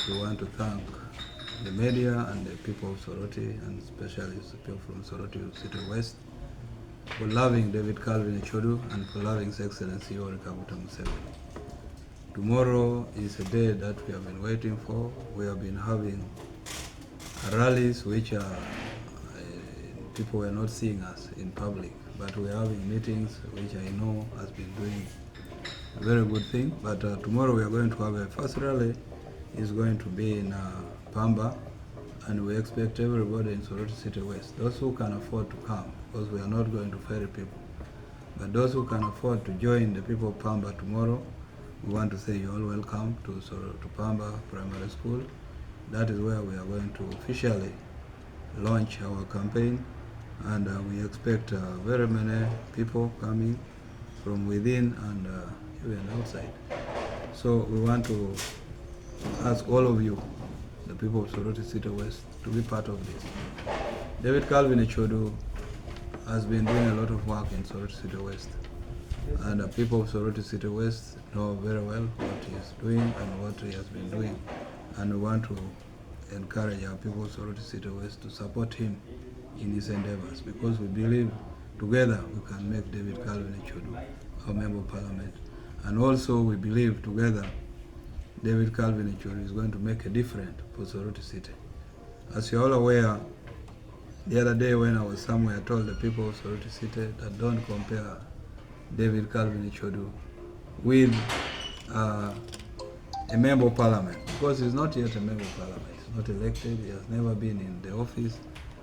we want to thank the media and the people of Soroti, and especially the people from Soroti City West, for loving David Calvin Echodu and for loving His Excellency Yoweri Kaguta Museveni. Tomorrow is a day that we have been waiting for. We have been having rallies which are people were not seeing us in public, but we are having meetings which I know has been doing a very good thing. But tomorrow we are going to have a first rally. Is going to be in Pamba, and we expect everybody in Soroti City West, those who can afford to come, because we are not going to ferry people, but those who can afford to join the people of Pamba tomorrow, we want to say you're all welcome to Pamba Primary School. That is where we are going to officially launch our campaign, and we expect very many people coming from within and even outside. So we want to ask all of you, the people of Soroti City West, to be part of this. David Calvin Echodu has been doing a lot of work in Soroti City West, and the people of Soroti City West know very well what he is doing and what he has been doing, and we want to encourage our people of Soroti City West to support him in his endeavors, because we believe together we can make David Calvin Echodu our Member of Parliament, and also we believe together David Calvin Echodu is going to make a difference for Soroti City. As you're all aware, the other day when I was somewhere, I told the people of Soroti City that don't compare David Calvin Echodu with a Member of Parliament, because he's not yet a Member of Parliament. He's not elected, he has never been in the office,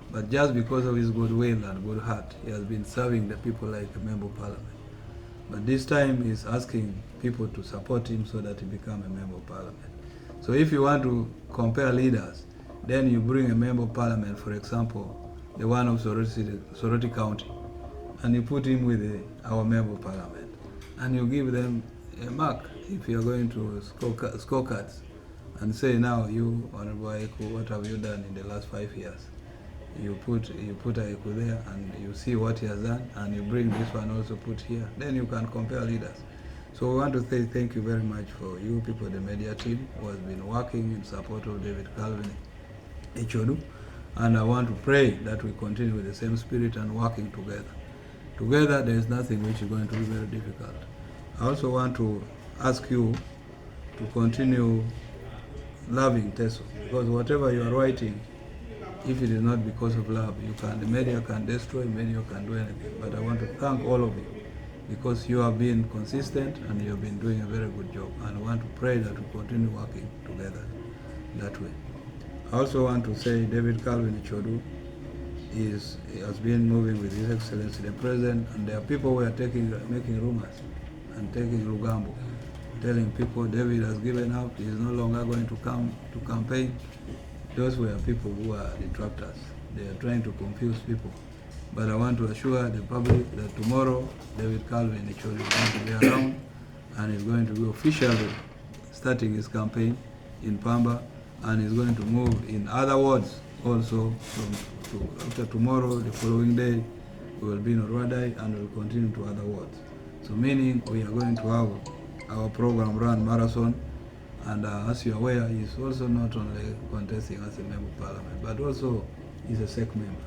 but just because of his goodwill and good heart, he has been serving the people like a Member of Parliament. But this time he's asking people to support him so that he become a Member of Parliament. So if you want to compare leaders, then you bring a Member of Parliament, for example, the one of Soroti County, and you put him with our Member of Parliament, and you give them a mark if you are going to scorecards, and say, now you, Honorable Ayeku, what have you done in the last 5 years? You put Ayeku there, and you see what he has done, and you bring this one also put here. Then you can compare leaders. So we want to say thank you very much for you people, the media team, who has been working in support of David Calvin Echodu, and I want to pray that we continue with the same spirit and working together. Together, there is nothing which is going to be very difficult. I also want to ask you to continue loving Teso, because whatever you are writing, if it is not because of love, the media can destroy, media can do anything. But I want to thank all of you, because you have been consistent and you have been doing a very good job. And I want to pray that we continue working together that way. I also want to say David Calvin Echodu has been moving with His Excellency the President, and there are people who are making rumors and taking Lugambo, telling people David has given up, he is no longer going to come to campaign. Those were people who are detractors. They are trying to confuse people. But I want to assure the public that tomorrow David Calvin Echodu is going to be around, and is going to be officially starting his campaign in Pamba, and is going to move in other wards also. After tomorrow, the following day, we will be in Orwadai, and we will continue to other wards. So meaning we are going to have our program run marathon. And as you are aware, he is also not only contesting as a Member of Parliament, but also is a SEC member.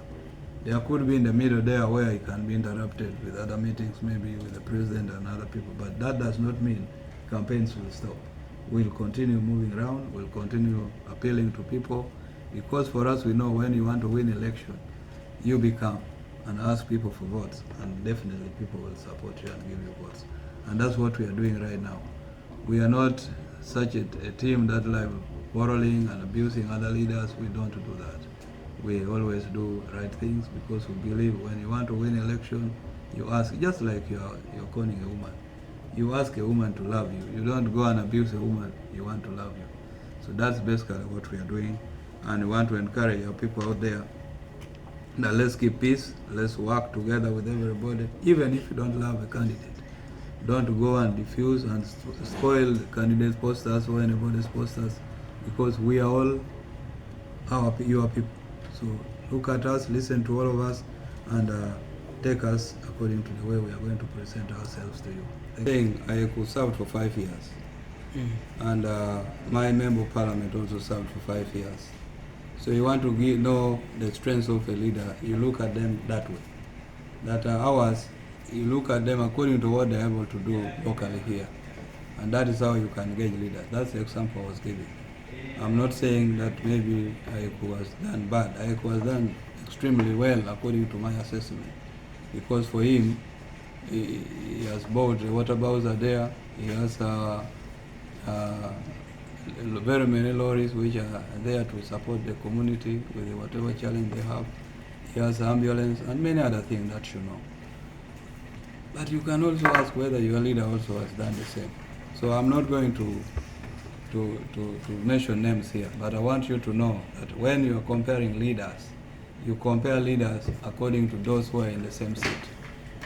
There could be in the middle there where he can be interrupted with other meetings, maybe with the President and other people, but that does not mean campaigns will stop. We'll continue moving around, we'll continue appealing to people, because for us, we know when you want to win election, you become and ask people for votes, and definitely people will support you and give you votes. And that's what we are doing right now. We are not such a team that like quarreling and abusing other leaders. We don't do that. We always do right things, because we believe when you want to win election, you ask, just like you're calling a woman. You ask a woman to love you. You don't go and abuse a woman. You want to love you. So that's basically what we are doing, and we want to encourage our people out there that let's keep peace, let's work together with everybody, even if you don't love a candidate. Don't go and diffuse and spoil the candidate's posters or anybody's posters, because we are all your people. So look at us, listen to all of us, and take us according to the way we are going to present ourselves to you. Saying Ayeku served for 5 years, and my member of parliament also served for 5 years. So you want to know the strengths of a leader, you look at them that way. That ours, you look at them according to what they're able to do locally here. And that is how you can gauge leaders. That's the example I was giving. I'm not saying that maybe Ayeku was done bad. Ayeku was done extremely well according to my assessment. Because for him, he has bought the water bowser there. He has very many lorries which are there to support the community with whatever challenge they have. He has ambulance and many other things that you know. But you can also ask whether your leader also has done the same. So I'm not going to mention names here, but I want you to know that when you are comparing leaders, you compare leaders according to those who are in the same seat.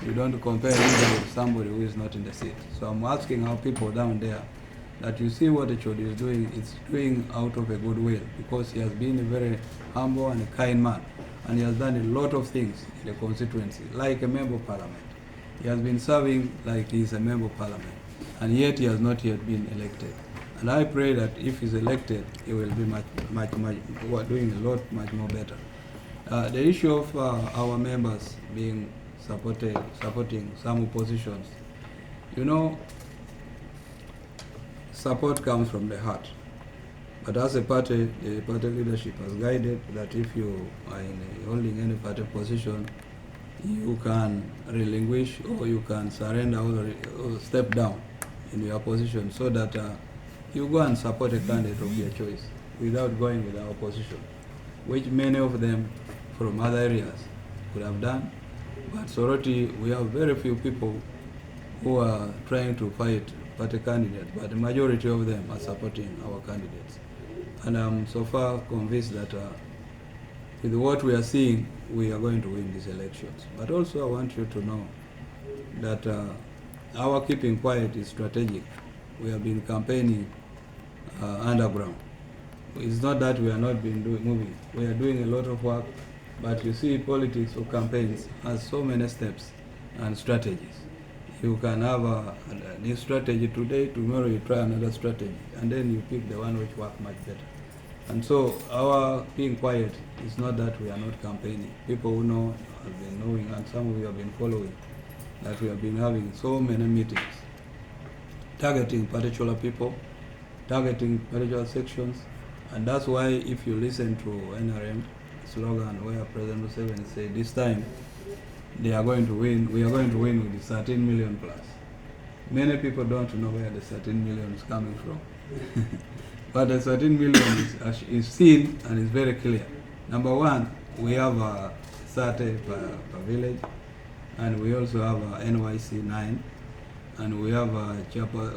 You don't compare leader with somebody who is not in the seat. So I'm asking our people down there that you see what Echodu is doing. It's doing out of a good will, because he has been a very humble and a kind man, and he has done a lot of things in the constituency, like a member of parliament. He has been serving like he is a member of parliament, and yet he has not yet been elected. And I pray that if he's elected, he will be much doing a lot much more better. The issue of our members being supporting some oppositions, you know, support comes from the heart. But as a party, the party leadership has guided that if you are holding any party position, you can relinquish or you can surrender or step down in your position, so that you go and support a candidate of your choice without going with our opposition, which many of them from other areas could have done. But Soroti, we have very few people who are trying to fight party candidates, but the majority of them are supporting our candidates. And I'm so far convinced that with what we are seeing, we are going to win these elections. But also I want you to know that our keeping quiet is strategic. We have been campaigning underground. It's not that we are not been moving. We are doing a lot of work, but you see, politics or campaigns has so many steps and strategies. You can have a new strategy today, tomorrow you try another strategy, and then you pick the one which works much better. And so our being quiet is not that we are not campaigning. People who know have been knowing, and some of you have been following, that we have been having so many meetings, targeting particular people, targeting particular sections. And that's why if you listen to NRM slogan where President Museveni said this time they are going to win, we are going to win with the 13 million plus. Many people don't know where the 13 million is coming from. But the 13 million is seen and is very clear. Number one, we have a 30 per village, and we also have a NYC 9, and we have a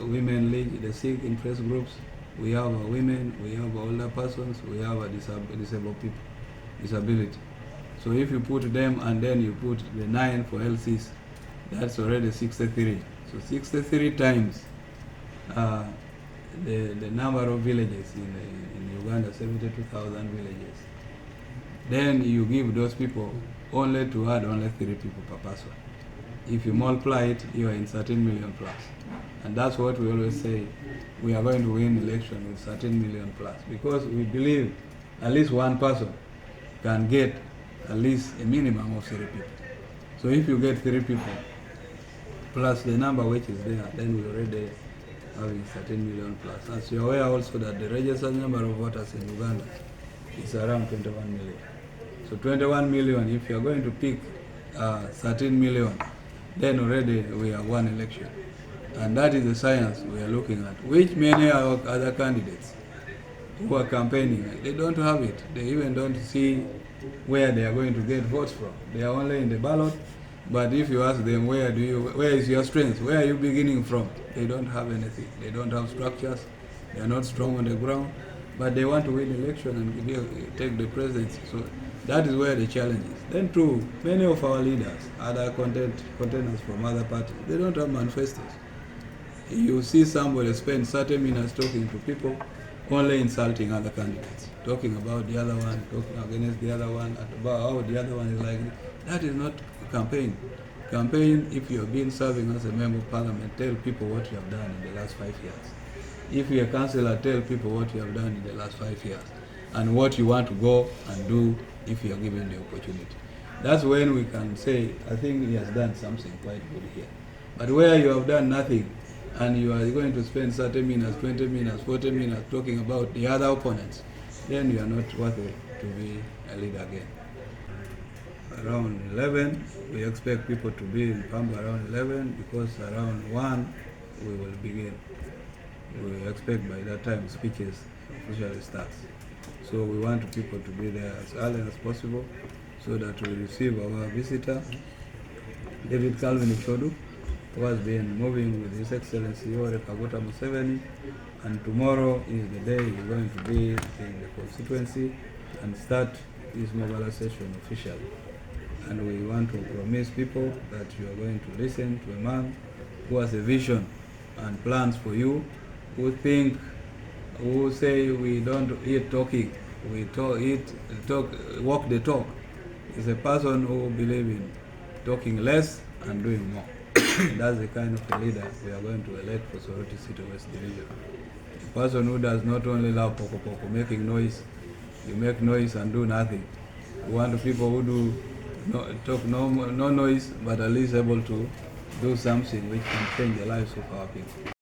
women league, the Sikh interest groups, we have women, we have older persons, we have a disabled people, disability. So if you put them and then you put the 9 for LCs, that's already 63. So 63 times the number of villages in Uganda, 72,000 villages. Then you give those people only to add only 3 people per person. If you multiply it, you are in 13 million plus. And that's what we always say, we are going to win election with 13 million plus, because we believe at least one person can get at least a minimum of 3 people. So if you get 3 people plus the number which is there, then we already having 13 million plus. As you are aware also that the registered number of voters in Uganda is around 21 million. So 21 million, if you are going to pick 13 million, then already we have won election. And that is the science we are looking at, which many other candidates who are campaigning, they don't have it. They even don't see where they are going to get votes from. They are only in the ballot, but if you ask them where is your strength, where are you beginning from, they don't have anything. They don't have structures, they are not strong on the ground, but they want to win the election and take the presidency. So that is where the challenge is. Then too, many of our leaders, other contenders from other parties, they don't have manifestos. You see somebody spend 30 minutes talking to people, only insulting other candidates, talking about the other one, talking against the other one, about how the other one is like. That is not campaign. Campaign, if you have been serving as a member of parliament, tell people what you have done in the last 5 years. if you're a councillor, tell people what you have done in the last 5 years and what you want to go and do if you are given the opportunity. That's when we can say, I think he has done something quite good here. But where you have done nothing and you are going to spend 30 minutes, 20 minutes, 40 minutes talking about the other opponents, then you are not worthy to be a leader again. Around 11, we expect people to be in Pamba around 11 because around 1 we will begin. We expect by that time speeches officially starts. So we want people to be there as early as possible so that we receive our visitor, David Calvin Echodu, who has been moving with His Excellency Yoweri Kaguta Museveni, and tomorrow is the day he's going to be in the constituency and start his mobilization officially. And we want to promise people that you are going to listen to a man who has a vision and plans for you, who say we don't eat talking, we walk the talk. Is a person who believes in talking less and doing more. And that's the kind of a leader we are going to elect for Soroti City West Division. A person who does not only love poko, making noise, you make noise and do nothing. We want people who do no noise, but at least able to do something which can change the lives of our people.